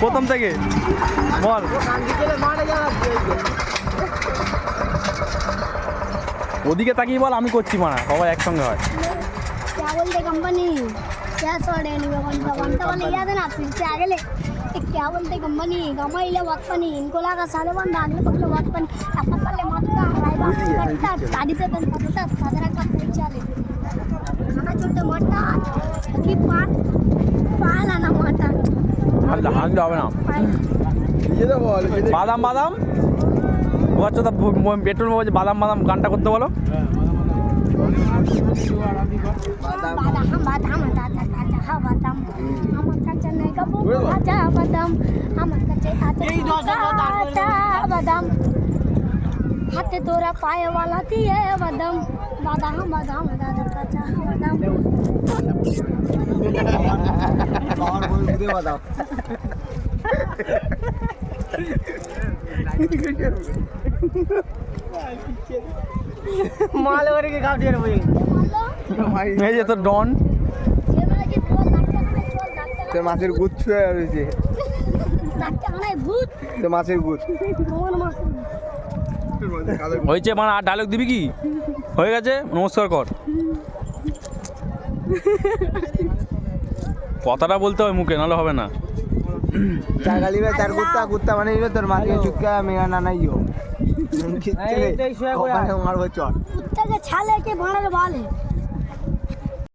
প্রথম থেকে বল। ওদিকে তাকিয়ে বল, আমি করছি মানা, সবাই একসঙ্গে হয়। क्या बोलते कंपनी क्या सोडे नहीं वन वाले याद है ना फिर से आगे ले क्या बोलते कंपनी गमाइले वक्त पनी इनको लगा साले वन आगे पकड़ो वक्त पनी apa साले मारता राइबा गाड़ी से बंद करता सादरा का चले खाना छोटे मोटा की पाला ना मोटा আল্লাহ হাঙ্গ হবে না। বাদাম বাদাম ও আচ্ছা, তা পেট্রোল বলছে বাদাম বাদাম গানটা করতে বলো। বাদাম বাদাম দাদা দাদা বাদাম আমার কাছে নাই কাবু আজা বাদাম আমার কাছে আজা বাদাম হাতে তোরা পায়ে वाला দিয়ে বাদাম বাদাম বাদাম দাদা কাঁচা বাদাম और बोल दे बादाम माल वाले के गाँव दिया भाई এই যে তো ডন যে মানে কি বল ডাক্তার মানে চল ডাক্তার তো মাছের গুচ্ছ হয়েছে ডাক্তার মানে ভূত তো মাছের গুচ্ছ কোন মাছ হয়েছে মানে। আর ডায়লগ দিবি কি? হয়ে গেছে, নমস্কার কর। কথাটা বলতে হয় মুখে, নাহলে হবে না। चार गाली में चार कुत्ता कुत्ता बने इनो तर मार के चुक्का मेरा नाना ही हो खींच के मार वो चोट कुत्ते के छाले के भाड़े वाले